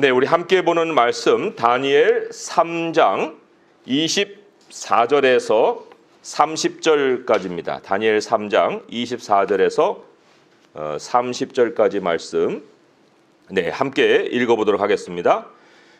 네, 우리 함께 보는 말씀 다니엘 3장 24절에서 30절까지입니다. 다니엘 3장 24절에서 30절까지 말씀 네, 함께 읽어보도록 하겠습니다.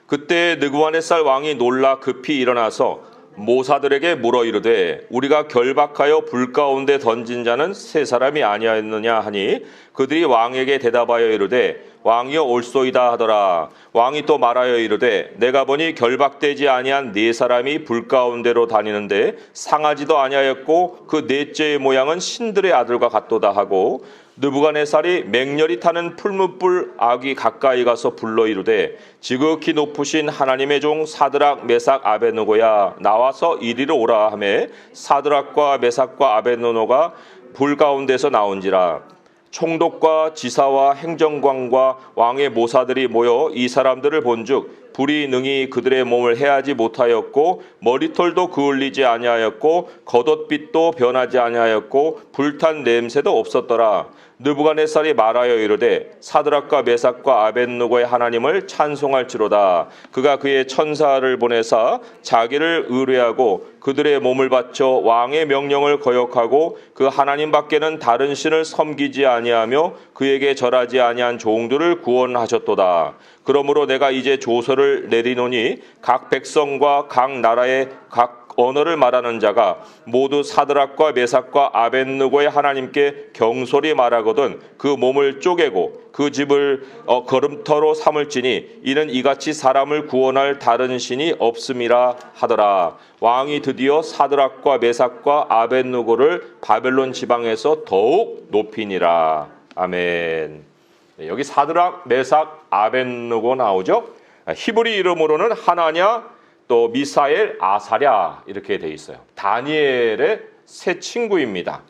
그때 느부갓네살 왕이 놀라 급히 일어나서 모사들에게 물어 이르되 우리가 결박하여 불 가운데 던진 자는 세 사람이 아니었느냐 하니 그들이 왕에게 대답하여 이르되 왕이여 올소이다 하더라. 왕이 또 말하여 이르되 내가 보니 결박되지 아니한 네 사람이 불 가운데로 다니는데 상하지도 아니하였고 그 넷째의 모양은 신들의 아들과 같도다 하고 느부갓네살이 맹렬히 타는 풀무불 아귀 가까이 가서 불러 이르되 지극히 높으신 하나님의 종 사드락 메삭 아벳느고야 나와서 이리로 오라 하매 사드락과 메삭과 아벳느고가 불 가운데서 나온지라. 총독과 지사와 행정관과 왕의 모사들이 모여 이 사람들을 본즉 불이 능히 그들의 몸을 해하지 못하였고 머리털도 그을리지 아니하였고 겉옷빛도 변하지 아니하였고 불탄 냄새도 없었더라. 느부갓네살이 말하여 이르되 사드락과 메삭과 아벳느고의 하나님을 찬송할지로다. 그가 그의 천사를 보내사 자기를 의뢰하고 그들의 몸을 바쳐 왕의 명령을 거역하고 그 하나님 밖에는 다른 신을 섬기지 아니하며 그에게 절하지 아니한 종들을 구원하셨도다. 그러므로 내가 이제 조서를 내리노니 각 백성과 각 나라의 각 언어를 말하는 자가 모두 사드락과 메삭과 아벳느고의 하나님께 경솔히 말하거든 그 몸을 쪼개고 그 집을 걸음터로 삼을지니 이는 이같이 사람을 구원할 다른 신이 없음이라 하더라. 왕이 드디어 사드락과 메삭과 아벳느고를 바벨론 지방에서 더욱 높이니라. 아멘. 여기 사드락, 메삭, 아벳느고 나오죠. 히브리 이름으로는 하나냐 또 미사엘, 아사랴 이렇게 돼 있어요. 다니엘의 세 친구입니다.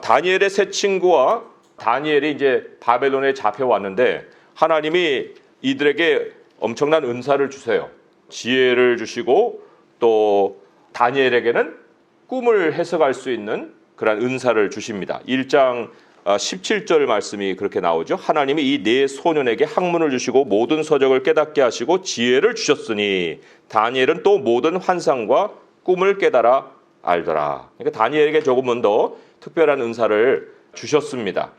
다니엘의 세 친구와 다니엘이 이제 바벨론에 잡혀왔는데 하나님이 이들에게 엄청난 은사를 주세요. 지혜를 주시고 또 다니엘에게는 꿈을 해석할 수 있는 그런 은사를 주십니다. 1장 17절 말씀이 그렇게 나오죠. 하나님이 이 네 소년에게 학문을 주시고 모든 서적을 깨닫게 하시고 지혜를 주셨으니 다니엘은 또 모든 환상과 꿈을 깨달아 알더라. 그러니까 다니엘에게 조금은 더 특별한 은사를 주셨습니다.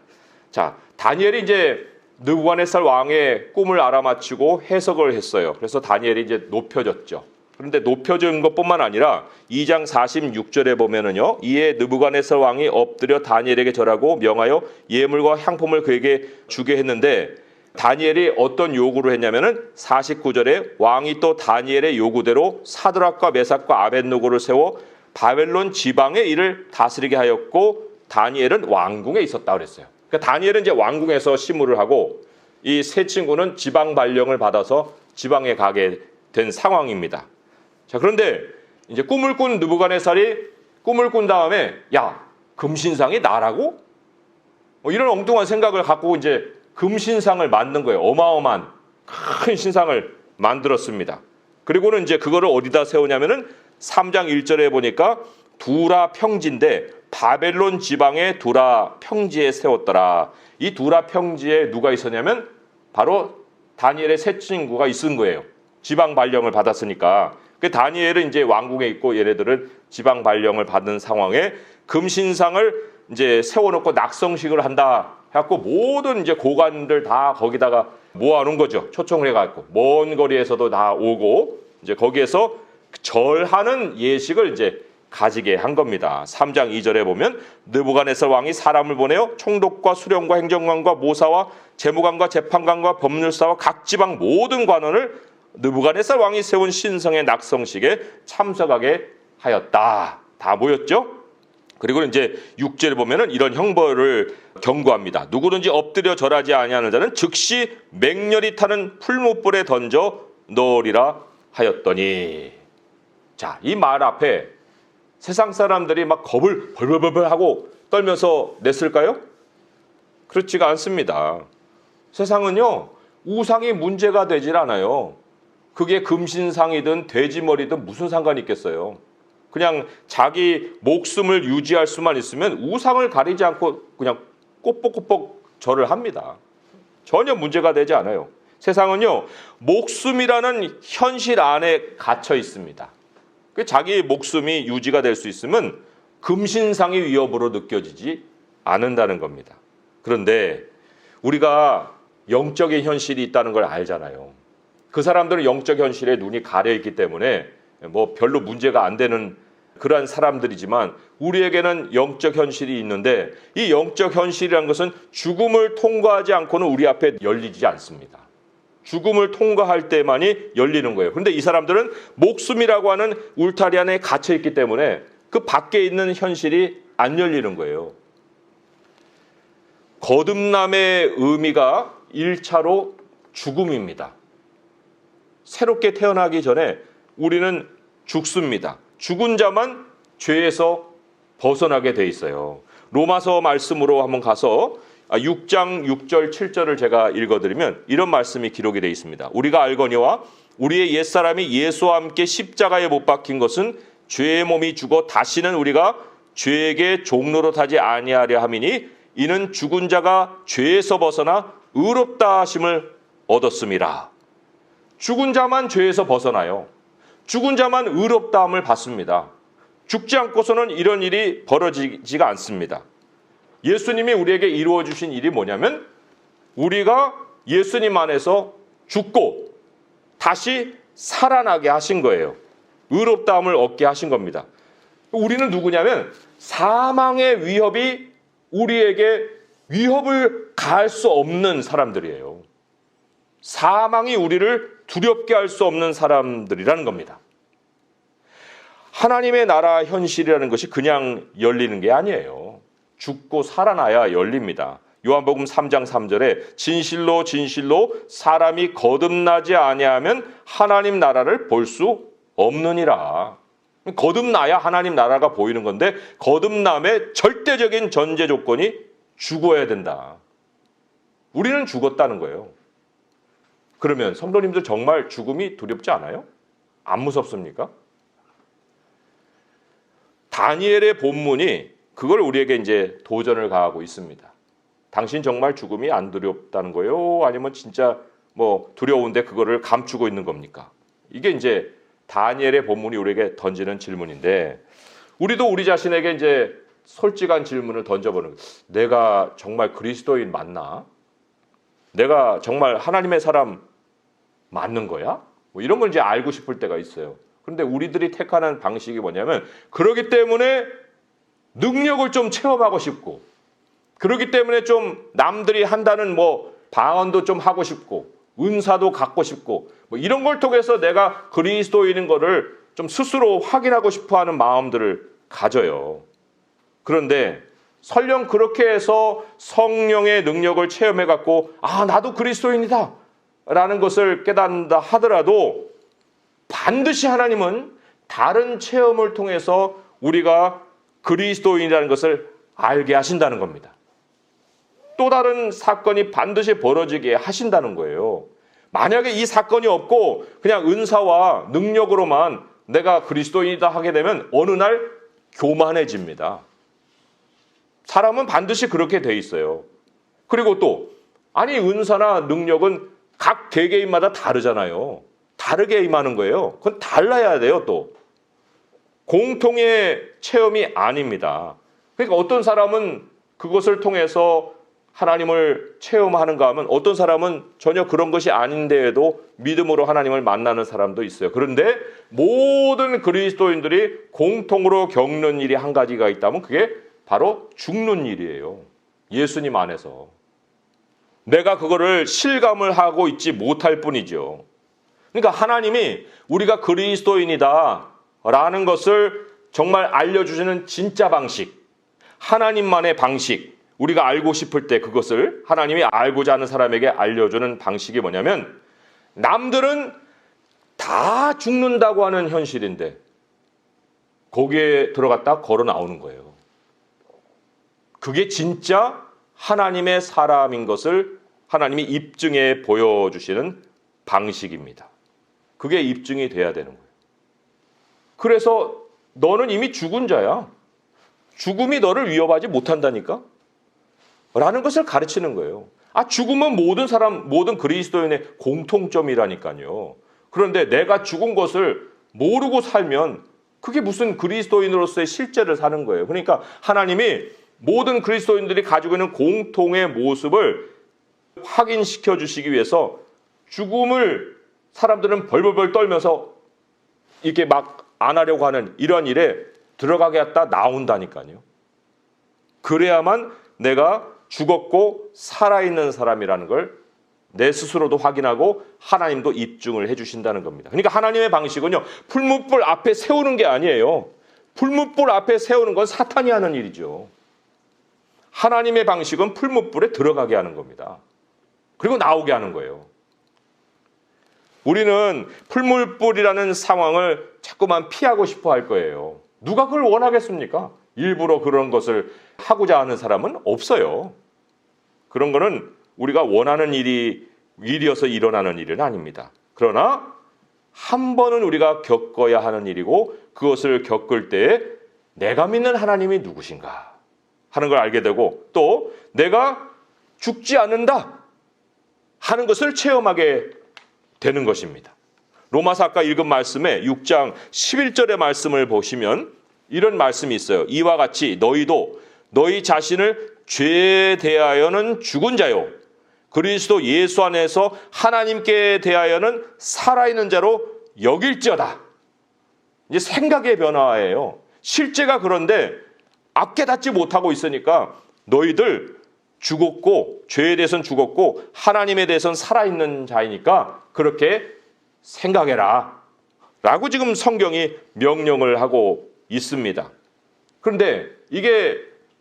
자, 다니엘이 이제 느부갓네살 왕의 꿈을 알아맞히고 해석을 했어요. 그래서 다니엘이 이제 높여졌죠. 그런데 높여진 것뿐만 아니라 2장 46절에 보면은요. 이에 느부갓네살 왕이 엎드려 다니엘에게 절하고 명하여 예물과 향품을 그에게 주게 했는데 다니엘이 어떤 요구를 했냐면은 49절에 왕이 또 다니엘의 요구대로 사드락과 메삭과 아벳느고를 세워 바벨론 지방의 일을 다스리게 하였고 다니엘은 왕궁에 있었다 그랬어요. 그러니까 다니엘은 이제 왕궁에서 심우를 하고 이 세 친구는 지방 발령을 받아서 지방에 가게 된 상황입니다. 자, 그런데 이제 꿈을 꾼 느부갓네살이 꿈을 꾼 다음에 야, 금신상이 나라고? 이런 엉뚱한 생각을 갖고 이제 금신상을 만든 거예요. 어마어마한 큰 신상을 만들었습니다. 그리고는 이제 그거를 어디다 세우냐면은 3장 1절에 보니까 두라 평지인데 바벨론 지방의 두라 평지에 세웠더라. 이 두라 평지에 누가 있었냐면 바로 다니엘의 세 친구가 있은 거예요. 지방 발령을 받았으니까. 그 다니엘은 이제 왕궁에 있고 얘네들은 지방 발령을 받은 상황에 금신상을 이제 세워놓고 낙성식을 한다 해갖고 모든 이제 고관들 다 거기다가 모아놓은 거죠. 초청을 해갖고 먼 거리에서도 다 오고 이제 거기에서 절하는 예식을 이제 가지게 한 겁니다. 3장 2절에 보면 느부갓네살 왕이 사람을 보내어 총독과 수령과 행정관과 모사와 재무관과 재판관과 법률사와 각 지방 모든 관원을 느부갓네살 왕이 세운 신성의 낙성식에 참석하게 하였다. 다 모였죠. 그리고 이제 6절에 보면은 이런 형벌을 경고합니다. 누구든지 엎드려 절하지 아니하는 자는 즉시 맹렬히 타는 풀무불에 던져 넣으리라 하였더니. 자, 이 말 앞에 세상 사람들이 막 겁을 벌벌벌 하고 떨면서 냈을까요? 그렇지가 않습니다. 세상은요, 우상이 문제가 되질 않아요. 그게 금신상이든 돼지머리든 무슨 상관이 있겠어요. 그냥 자기 목숨을 유지할 수만 있으면 우상을 가리지 않고 그냥 꼬뻑꼬뻑 절을 합니다. 전혀 문제가 되지 않아요. 세상은요, 목숨이라는 현실 안에 갇혀 있습니다. 자기 목숨이 유지가 될 수 있으면 금신상의 위협으로 느껴지지 않는다는 겁니다. 그런데 우리가 영적인 현실이 있다는 걸 알잖아요. 그 사람들은 영적 현실에 눈이 가려 있기 때문에 뭐 별로 문제가 안 되는 그러한 사람들이지만 우리에게는 영적 현실이 있는데 이 영적 현실이라는 것은 죽음을 통과하지 않고는 우리 앞에 열리지 않습니다. 죽음을 통과할 때만이 열리는 거예요. 그런데 이 사람들은 목숨이라고 하는 울타리 안에 갇혀 있기 때문에 그 밖에 있는 현실이 안 열리는 거예요. 거듭남의 의미가 1차로 죽음입니다. 새롭게 태어나기 전에 우리는 죽습니다. 죽은 자만 죄에서 벗어나게 돼 있어요. 로마서 말씀으로 한번 가서 6장 6절 7절을 제가 읽어드리면 이런 말씀이 기록이 되어 있습니다. 우리가 알거니와 우리의 옛사람이 예수와 함께 십자가에 못 박힌 것은 죄의 몸이 죽어 다시는 우리가 죄에게 종노릇하지 아니하려 함이니 이는 죽은 자가 죄에서 벗어나 의롭다 하심을 얻었음이라. 죽은 자만 죄에서 벗어나요. 죽은 자만 의롭다함을 받습니다. 죽지 않고서는 이런 일이 벌어지지가 않습니다. 예수님이 우리에게 이루어 주신 일이 뭐냐면 우리가 예수님 안에서 죽고 다시 살아나게 하신 거예요. 의롭다함을 얻게 하신 겁니다. 우리는 누구냐면 사망의 위협이 우리에게 위협을 가할 수 없는 사람들이에요. 사망이 우리를 두렵게 할 수 없는 사람들이라는 겁니다. 하나님의 나라 현실이라는 것이 그냥 열리는 게 아니에요. 죽고 살아나야 열립니다. 요한복음 3장 3절에 진실로 진실로 사람이 거듭나지 아니하면 하나님 나라를 볼 수 없느니라. 거듭나야 하나님 나라가 보이는 건데 거듭남의 절대적인 전제 조건이 죽어야 된다. 우리는 죽었다는 거예요. 그러면 성도님들 정말 죽음이 두렵지 않아요? 안 무섭습니까? 다니엘의 본문이 그걸 우리에게 이제 도전을 가하고 있습니다. 당신 정말 죽음이 안 두렵다는 거예요? 아니면 진짜 뭐 두려운데 그거를 감추고 있는 겁니까? 이게 이제 다니엘의 본문이 우리에게 던지는 질문인데 우리도 우리 자신에게 이제 솔직한 질문을 던져보는 거예요. 내가 정말 그리스도인 맞나? 내가 정말 하나님의 사람 맞는 거야? 뭐 이런 걸 이제 알고 싶을 때가 있어요. 그런데 우리들이 택하는 방식이 뭐냐면 그러기 때문에 능력을 좀 체험하고 싶고 그러기 때문에 좀 남들이 한다는 뭐 방언도 좀 하고 싶고 은사도 갖고 싶고 뭐 이런 걸 통해서 내가 그리스도인인 거를 좀 스스로 확인하고 싶어하는 마음들을 가져요. 그런데 설령 그렇게 해서 성령의 능력을 체험해 갖고 아 나도 그리스도인이다 라는 것을 깨닫는다 하더라도 반드시 하나님은 다른 체험을 통해서 우리가 그리스도인이라는 것을 알게 하신다는 겁니다. 또 다른 사건이 반드시 벌어지게 하신다는 거예요. 만약에 이 사건이 없고 그냥 은사와 능력으로만 내가 그리스도인이다 하게 되면 어느 날 교만해집니다. 사람은 반드시 그렇게 돼 있어요. 그리고 또 아니 은사나 능력은 각 개개인마다 다르잖아요. 다르게 임하는 거예요. 그건 달라야 돼요. 또 공통의 체험이 아닙니다. 그러니까 어떤 사람은 그것을 통해서 하나님을 체험하는가 하면 어떤 사람은 전혀 그런 것이 아닌데에도 믿음으로 하나님을 만나는 사람도 있어요. 그런데 모든 그리스도인들이 공통으로 겪는 일이 한 가지가 있다면 그게 바로 죽는 일이에요. 예수님 안에서. 내가 그거를 실감을 하고 있지 못할 뿐이죠. 그러니까 하나님이 우리가 그리스도인이다 라는 것을 정말 알려주시는 진짜 방식, 하나님만의 방식, 우리가 알고 싶을 때 그것을 하나님이 알고자 하는 사람에게 알려주는 방식이 뭐냐면 남들은 다 죽는다고 하는 현실인데 거기에 들어갔다 걸어 나오는 거예요. 그게 진짜 하나님의 사람인 것을 하나님이 입증해 보여주시는 방식입니다. 그게 입증이 돼야 되는 거예요. 그래서 너는 이미 죽은 자야. 죽음이 너를 위협하지 못한다니까? 라는 것을 가르치는 거예요. 죽음은 모든 사람, 모든 그리스도인의 공통점이라니까요. 그런데 내가 죽은 것을 모르고 살면 그게 무슨 그리스도인으로서의 실제를 사는 거예요. 그러니까 하나님이 모든 그리스도인들이 가지고 있는 공통의 모습을 확인시켜 주시기 위해서 죽음을 사람들은 벌벌벌 떨면서 이렇게 막 안 하려고 하는 이런 일에 들어가게 했다 나온다니까요. 그래야만 내가 죽었고 살아있는 사람이라는 걸 내 스스로도 확인하고 하나님도 입증을 해주신다는 겁니다. 그러니까 하나님의 방식은요, 풀무불 앞에 세우는 게 아니에요. 풀무불 앞에 세우는 건 사탄이 하는 일이죠. 하나님의 방식은 풀무불에 들어가게 하는 겁니다. 그리고 나오게 하는 거예요. 우리는 풀무불이라는 상황을 자꾸만 피하고 싶어 할 거예요. 누가 그걸 원하겠습니까? 일부러 그런 것을 하고자 하는 사람은 없어요. 그런 거는 우리가 원하는 일이어서 일어나는 일은 아닙니다. 그러나 한 번은 우리가 겪어야 하는 일이고 그것을 겪을 때에 내가 믿는 하나님이 누구신가 하는 걸 알게 되고 또 내가 죽지 않는다 하는 것을 체험하게 되는 것입니다. 로마서 아까 읽은 말씀에 6장 11절의 말씀을 보시면 이런 말씀이 있어요. 이와 같이 너희도 너희 자신을 죄에 대하여는 죽은 자요 그리스도 예수 안에서 하나님께 대하여는 살아있는 자로 여길지어다. 이제 생각의 변화예요. 실제가 그런데 깨닫지 못하고 있으니까 너희들 죽었고 죄에 대해서는 죽었고 하나님에 대해서는 살아있는 자이니까 그렇게 생각해라 라고 지금 성경이 명령을 하고 있습니다. 그런데 이게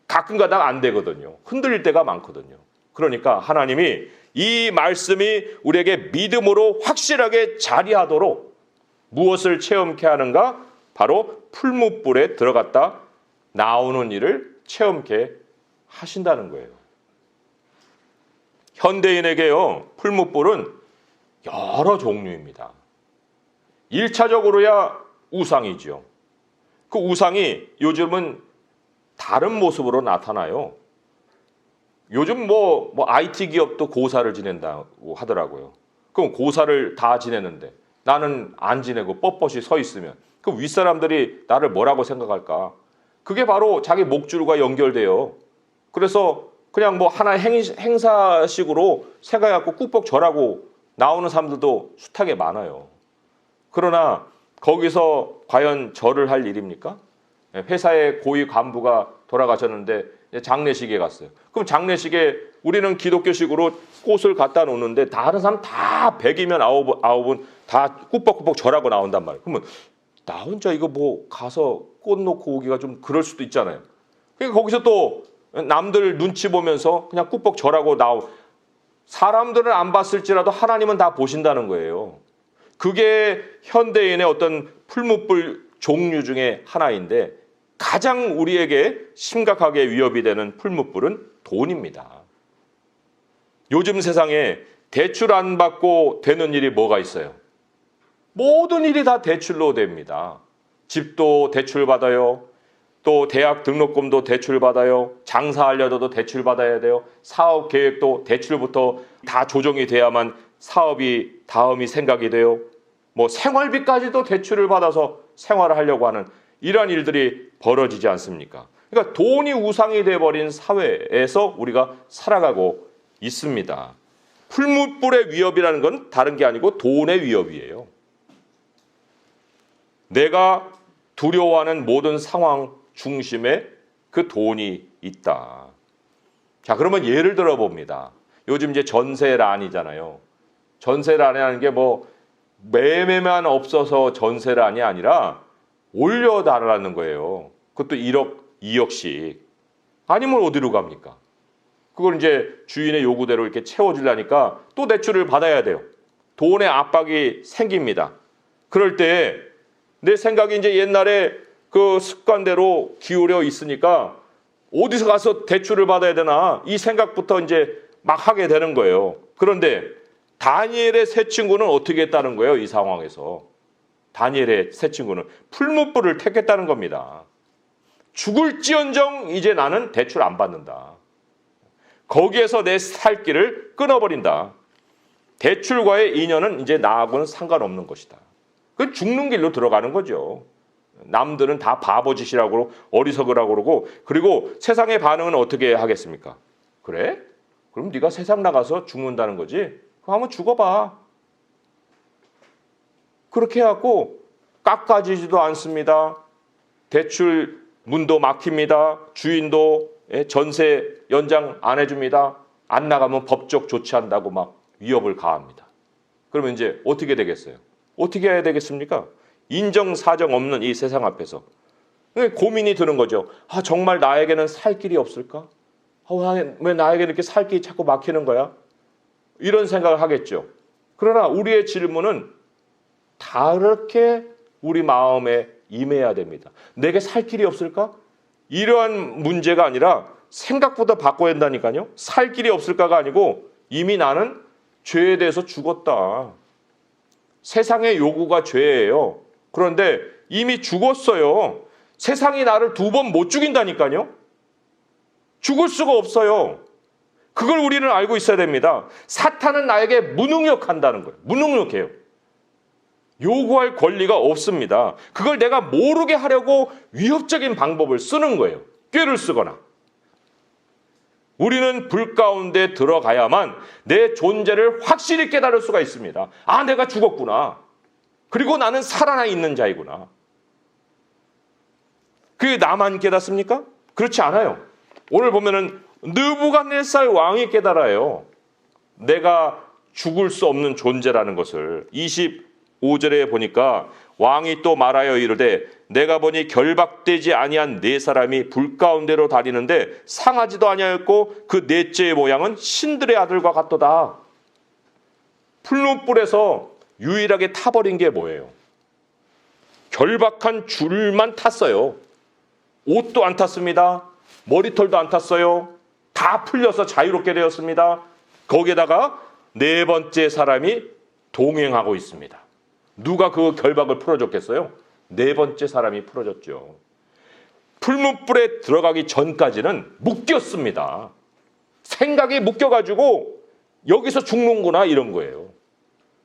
가끔가다 안 되거든요. 흔들릴 때가 많거든요. 그러니까 하나님이 이 말씀이 우리에게 믿음으로 확실하게 자리하도록 무엇을 체험케 하는가? 바로 풀무불에 들어갔다 나오는 일을 체험케 하신다는 거예요. 현대인에게요, 풀무불은 여러 종류입니다. 1차적으로야 우상이죠. 그 우상이 요즘은 다른 모습으로 나타나요. 요즘 뭐 IT 기업도 고사를 지낸다고 하더라고요. 그럼 고사를 다 지내는데 나는 안 지내고 뻣뻣이 서 있으면 그 윗사람들이 나를 뭐라고 생각할까? 그게 바로 자기 목줄과 연결돼요. 그래서 그냥 뭐 하나의 행사식으로 생각해갖고 꾹뻑 절하고 나오는 사람들도 숱하게 많아요. 그러나 거기서 과연 절을 할 일입니까? 회사의 고위 간부가 돌아가셨는데 장례식에 갔어요. 그럼 장례식에 우리는 기독교식으로 꽃을 갖다 놓는데 다른 사람 다 100이면 9은 다 꾸벅꾸벅 절하고 나온단 말이에요. 그러면 나 혼자 이거 뭐 가서 꽃 놓고 오기가 좀 그럴 수도 있잖아요. 그러니까 거기서 또 남들 눈치 보면서 그냥 꾸벅 절하고 사람들은 안 봤을지라도 하나님은 다 보신다는 거예요. 그게 현대인의 어떤 풀무불 종류 중에 하나인데 가장 우리에게 심각하게 위협이 되는 풀무불은 돈입니다. 요즘 세상에 대출 안 받고 되는 일이 뭐가 있어요? 모든 일이 다 대출로 됩니다. 집도 대출 받아요. 또 대학 등록금도 대출 받아요. 장사하려도 대출 받아야 돼요. 사업 계획도 대출부터 다 조정이 돼야만 사업이 다음이 생각이 돼요. 뭐 생활비까지도 대출을 받아서 생활을 하려고 하는 이러한 일들이 벌어지지 않습니까? 그러니까 돈이 우상이 돼버린 사회에서 우리가 살아가고 있습니다. 풀무불의 위협이라는 건 다른 게 아니고 돈의 위협이에요. 내가 두려워하는 모든 상황 중심에 그 돈이 있다. 자, 그러면 예를 들어 봅니다. 요즘 이제 전세란이잖아요. 전세란이라는 게 뭐 매매만 없어서 전세란이 아니라 올려달라는 거예요. 그것도 1억, 2억씩. 아니면 어디로 갑니까? 그걸 이제 주인의 요구대로 이렇게 채워주려니까 또 대출을 받아야 돼요. 돈의 압박이 생깁니다. 그럴 때 내 생각이 이제 옛날에 그 습관대로 기울여 있으니까 어디서 가서 대출을 받아야 되나 이 생각부터 이제 막 하게 되는 거예요. 그런데 다니엘의 세 친구는 어떻게 했다는 거예요? 이 상황에서. 다니엘의 세 친구는 풀무불을 택했다는 겁니다. 죽을지언정 이제 나는 대출 안 받는다. 거기에서 내 살 길을 끊어버린다. 대출과의 인연은 이제 나하고는 상관없는 것이다. 그 죽는 길로 들어가는 거죠. 남들은 다 바보짓이라고 어리석으라고 그러고, 그리고 세상의 반응은 어떻게 하겠습니까? 그래? 그럼 네가 세상 나가서 죽는다는 거지? 그럼 한번 죽어봐. 그렇게 해갖고 깎아지지도 않습니다. 대출 문도 막힙니다. 주인도 전세 연장 안 해줍니다. 안 나가면 법적 조치한다고 막 위협을 가합니다. 그러면 이제 어떻게 되겠어요? 어떻게 해야 되겠습니까? 인정사정 없는 이 세상 앞에서 고민이 드는 거죠. 아, 정말 나에게는 살 길이 없을까? 왜 나에게 이렇게 살 길이 자꾸 막히는 거야? 이런 생각을 하겠죠. 그러나 우리의 질문은 다르게 우리 마음에 임해야 됩니다. 내게 살 길이 없을까? 이러한 문제가 아니라 생각보다 바꿔야 된다니까요. 살 길이 없을까가 아니고 이미 나는 죄에 대해서 죽었다. 세상의 요구가 죄예요. 그런데 이미 죽었어요. 세상이 나를 2번 못 죽인다니까요. 죽을 수가 없어요. 그걸 우리는 알고 있어야 됩니다. 사탄은 나에게 무능력한다는 거예요. 무능력해요. 요구할 권리가 없습니다. 그걸 내가 모르게 하려고 위협적인 방법을 쓰는 거예요. 꾀를 쓰거나. 우리는 불 가운데 들어가야만 내 존재를 확실히 깨달을 수가 있습니다. 아, 내가 죽었구나. 그리고 나는 살아나 있는 자이구나. 그게 나만 깨닫습니까? 그렇지 않아요. 오늘 보면은 느부갓네살 왕이 깨달아요. 내가 죽을 수 없는 존재라는 것을. 25절에 보니까 왕이 또 말하여 이르되 내가 보니 결박되지 아니한 4사람이 불 가운데로 다니는데 상하지도 아니하였고 그 넷째의 모양은 신들의 아들과 같도다. 풀무불에서 유일하게 타버린 게 뭐예요? 결박한 줄만 탔어요. 옷도 안 탔습니다. 머리털도 안 탔어요. 다 풀려서 자유롭게 되었습니다. 거기에다가 4번째 사람이 동행하고 있습니다. 누가 그 결박을 풀어줬겠어요? 4번째 사람이 풀어줬죠. 풀무불에 들어가기 전까지는 묶였습니다. 생각이 묶여가지고 여기서 죽는구나 이런 거예요.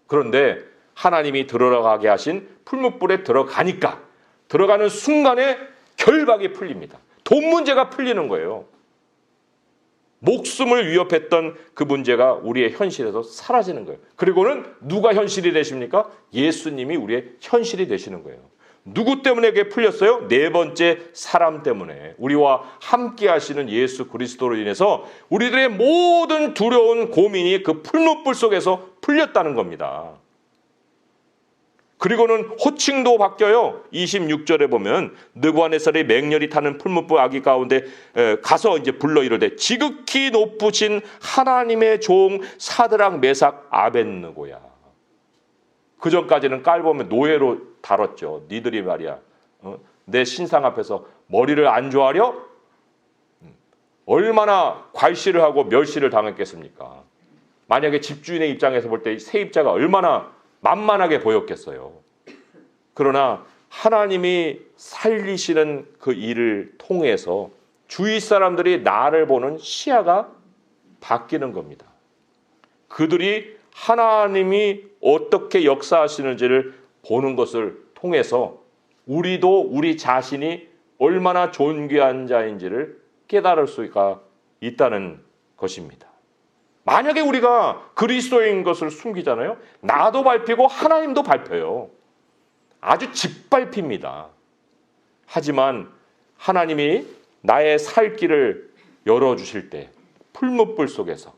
그런데 하나님이 들어가게 하신 풀무불에 들어가니까 들어가는 순간에 결박이 풀립니다. 돈 문제가 풀리는 거예요. 목숨을 위협했던 그 문제가 우리의 현실에서 사라지는 거예요. 그리고는 누가 현실이 되십니까? 예수님이 우리의 현실이 되시는 거예요. 누구 때문에 그게 풀렸어요? 4번째 사람 때문에. 우리와 함께 하시는 예수 그리스도로 인해서 우리들의 모든 두려운 고민이 그 풀무불 속에서 풀렸다는 겁니다. 그리고는 호칭도 바뀌어요. 26절에 보면 느부갓네살이 맹렬히 타는 풀무불 아기 가운데 가서 이제 불러 이르되 지극히 높으신 하나님의 종 사드락 메삭 아벳느고야. 그 전까지는 깔보면 노예로 다뤘죠. 니들이 말이야. 내 신상 앞에서 머리를 안 조아려? 얼마나 괄시를 하고 멸시를 당했겠습니까? 만약에 집주인의 입장에서 볼 때 세입자가 얼마나 만만하게 보였겠어요. 그러나 하나님이 살리시는 그 일을 통해서 주위 사람들이 나를 보는 시야가 바뀌는 겁니다. 그들이 하나님이 어떻게 역사하시는지를 보는 것을 통해서 우리도 우리 자신이 얼마나 존귀한 자인지를 깨달을 수가 있다는 것입니다. 만약에 우리가 그리스도인 것을 숨기잖아요. 나도 밟히고 하나님도 밟혀요. 아주 짓밟힙니다. 하지만 하나님이 나의 살 길을 열어주실 때 풀무불 속에서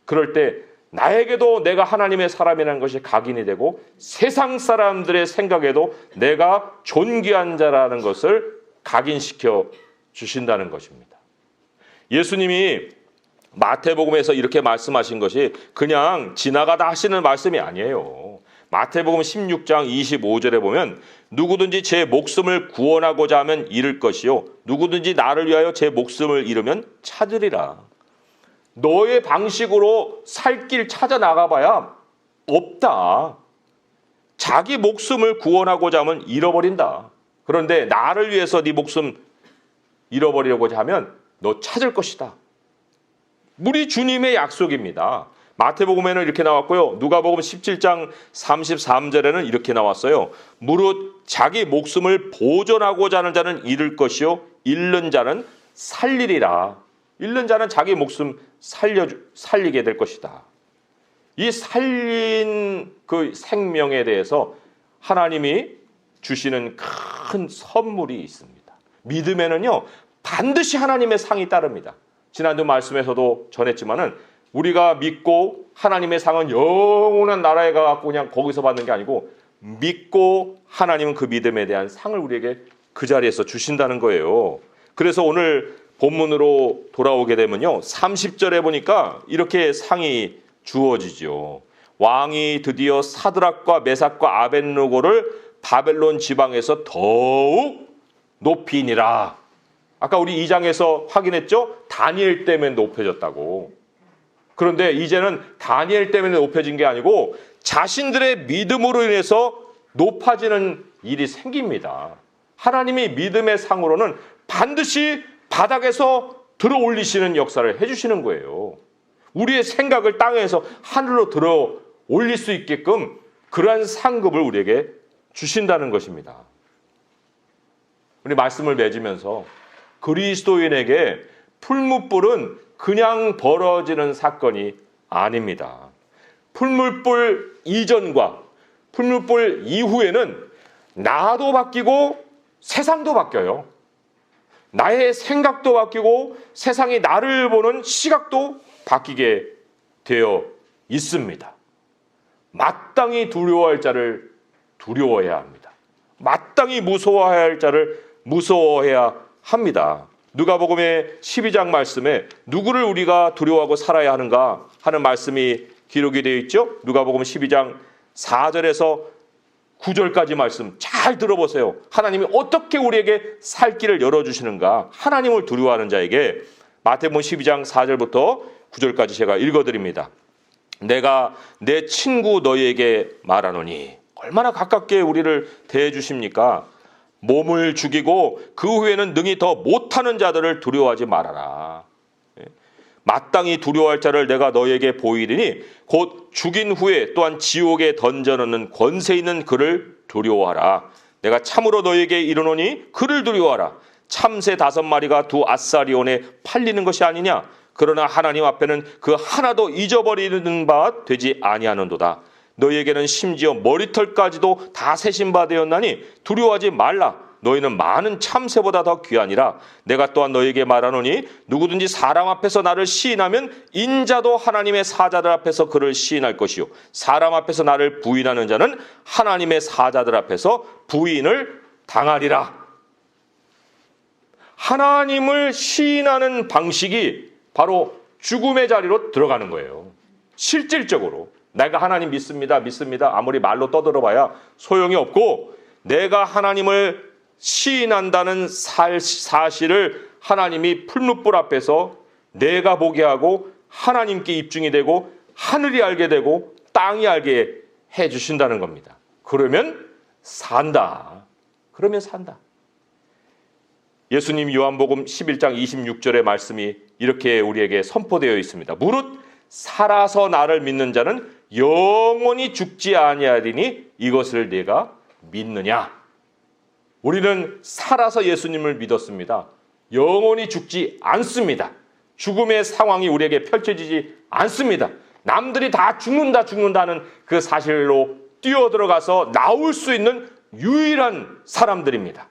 그럴 때 나에게도 내가 하나님의 사람이라는 것이 각인이 되고 세상 사람들의 생각에도 내가 존귀한 자라는 것을 각인시켜 주신다는 것입니다. 예수님이 마태복음에서 이렇게 말씀하신 것이 그냥 지나가다 하시는 말씀이 아니에요. 마태복음 16장 25절에 보면 누구든지 제 목숨을 구원하고자 하면 잃을 것이요 누구든지 나를 위하여 제 목숨을 잃으면 찾으리라. 너의 방식으로 살 길 찾아 나가봐야 없다. 자기 목숨을 구원하고자 하면 잃어버린다. 그런데 나를 위해서 네 목숨 잃어버리려고 하면 너 찾을 것이다. 우리 주님의 약속입니다. 마태복음에는 이렇게 나왔고요. 누가복음 17장 33절에는 이렇게 나왔어요. 무릇 자기 목숨을 보존하고자 하는 자는 잃을 것이요 잃는 자는 살리리라. 잃는 자는 자기 목숨 살리게 될 것이다. 이 살린 그 생명에 대해서 하나님이 주시는 큰 선물이 있습니다. 믿음에는요 반드시 하나님의 상이 따릅니다. 지난주 말씀에서도 전했지만은 우리가 믿고 하나님의 상은 영원한 나라에 가갖고 그냥 거기서 받는 게 아니고 믿고 하나님은 그 믿음에 대한 상을 우리에게 그 자리에서 주신다는 거예요. 그래서 오늘 본문으로 돌아오게 되면요 30절에 보니까 이렇게 상이 주어지죠. 왕이 드디어 사드락과 메삭과 아벳느고를 바벨론 지방에서 더욱 높이니라. 아까 우리 2장에서 확인했죠? 다니엘 때문에 높여졌다고. 그런데 이제는 다니엘 때문에 높여진 게 아니고 자신들의 믿음으로 인해서 높아지는 일이 생깁니다. 하나님이 믿음의 상으로는 반드시 바닥에서 들어 올리시는 역사를 해주시는 거예요. 우리의 생각을 땅에서 하늘로 들어 올릴 수 있게끔 그러한 상급을 우리에게 주신다는 것입니다. 우리 말씀을 맺으면서 그리스도인에게 풀무불은 그냥 벌어지는 사건이 아닙니다. 풀무불 이전과 풀무불 이후에는 나도 바뀌고 세상도 바뀌어요. 나의 생각도 바뀌고 세상이 나를 보는 시각도 바뀌게 되어 있습니다. 마땅히 두려워할 자를 두려워해야 합니다. 마땅히 무서워해야 할 자를 무서워해야 합니다. 누가복음의 12장 말씀에 누구를 우리가 두려워하고 살아야 하는가 하는 말씀이 기록이 되어 있죠. 누가복음 12장 4절에서 9절까지 말씀 잘 들어보세요. 하나님이 어떻게 우리에게 살 길을 열어주시는가. 하나님을 두려워하는 자에게 마태복음 12장 4절부터 9절까지 제가 읽어드립니다. 내가 내 친구 너희에게 말하노니. 얼마나 가깝게 우리를 대해 주십니까? 몸을 죽이고 그 후에는 능히 더 못하는 자들을 두려워하지 말아라. 마땅히 두려워할 자를 내가 너희에게 보이리니 곧 죽인 후에 또한 지옥에 던져넣는 권세 있는 그를 두려워하라. 내가 참으로 너희에게 이르노니 그를 두려워하라. 참새 5마리가 2아사리온에 팔리는 것이 아니냐. 그러나 하나님 앞에는 그 하나도 잊어버리는 바 되지 아니하는도다. 너희에게는 심지어 머리털까지도 다 세신 바 되었나니 두려워하지 말라. 너희는 많은 참새보다 더 귀하니라. 내가 또한 너희에게 말하노니 누구든지 사람 앞에서 나를 시인하면 인자도 하나님의 사자들 앞에서 그를 시인할 것이요 사람 앞에서 나를 부인하는 자는 하나님의 사자들 앞에서 부인을 당하리라. 하나님을 시인하는 방식이 바로 죽음의 자리로 들어가는 거예요. 실질적으로 내가 하나님 믿습니다. 아무리 말로 떠들어봐야 소용이 없고 내가 하나님을 시인한다는 사실을 하나님이 풀무불 앞에서 내가 보게 하고 하나님께 입증이 되고 하늘이 알게 되고 땅이 알게 해주신다는 겁니다. 그러면 산다. 예수님 요한복음 11장 26절의 말씀이 이렇게 우리에게 선포되어 있습니다. 무릇 살아서 나를 믿는 자는 영원히 죽지 아니하리니 이것을 네가 믿느냐. 우리는 살아서 예수님을 믿었습니다. 영원히 죽지 않습니다. 죽음의 상황이 우리에게 펼쳐지지 않습니다. 남들이 다 죽는다는 그 사실로 뛰어들어가서 나올 수 있는 유일한 사람들입니다.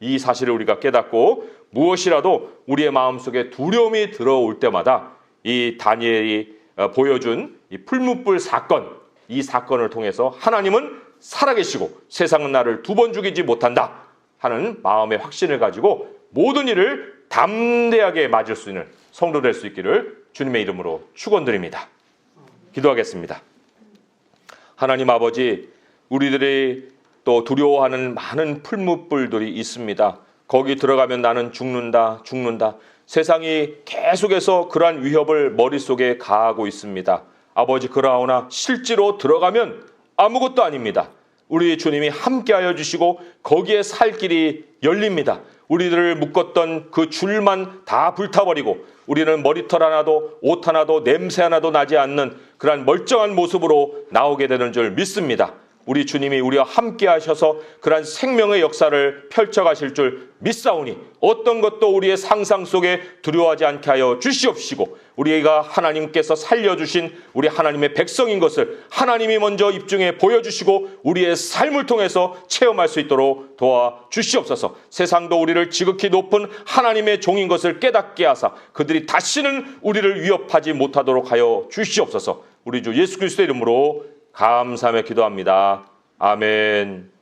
이 사실을 우리가 깨닫고 무엇이라도 우리의 마음속에 두려움이 들어올 때마다 이 다니엘이 보여준 이 풀무불 사건, 이 사건을 통해서 하나님은 살아계시고 세상은 나를 2번 죽이지 못한다 하는 마음의 확신을 가지고 모든 일을 담대하게 맞을 수 있는 성도 될 수 있기를 주님의 이름으로 축원드립니다. 기도하겠습니다. 하나님 아버지, 우리들이 또 두려워하는 많은 풀무불들이 있습니다. 거기 들어가면 나는 죽는다. 세상이 계속해서 그러한 위협을 머릿속에 가하고 있습니다. 아버지, 그러나 실제로 들어가면 아무것도 아닙니다. 우리 주님이 함께하여 주시고 거기에 살 길이 열립니다. 우리들을 묶었던 그 줄만 다 불타버리고 우리는 머리털 하나도 옷 하나도 냄새 하나도 나지 않는 그러한 멀쩡한 모습으로 나오게 되는 줄 믿습니다. 우리 주님이 우리와 함께 하셔서 그러한 생명의 역사를 펼쳐가실 줄 믿사오니 어떤 것도 우리의 상상 속에 두려워하지 않게 하여 주시옵시고 우리가 하나님께서 살려주신 우리 하나님의 백성인 것을 하나님이 먼저 입증해 보여주시고 우리의 삶을 통해서 체험할 수 있도록 도와주시옵소서. 세상도 우리를 지극히 높은 하나님의 종인 것을 깨닫게 하사 그들이 다시는 우리를 위협하지 못하도록 하여 주시옵소서. 우리 주 예수 그리스도의 이름으로 감사하며 기도합니다. 아멘.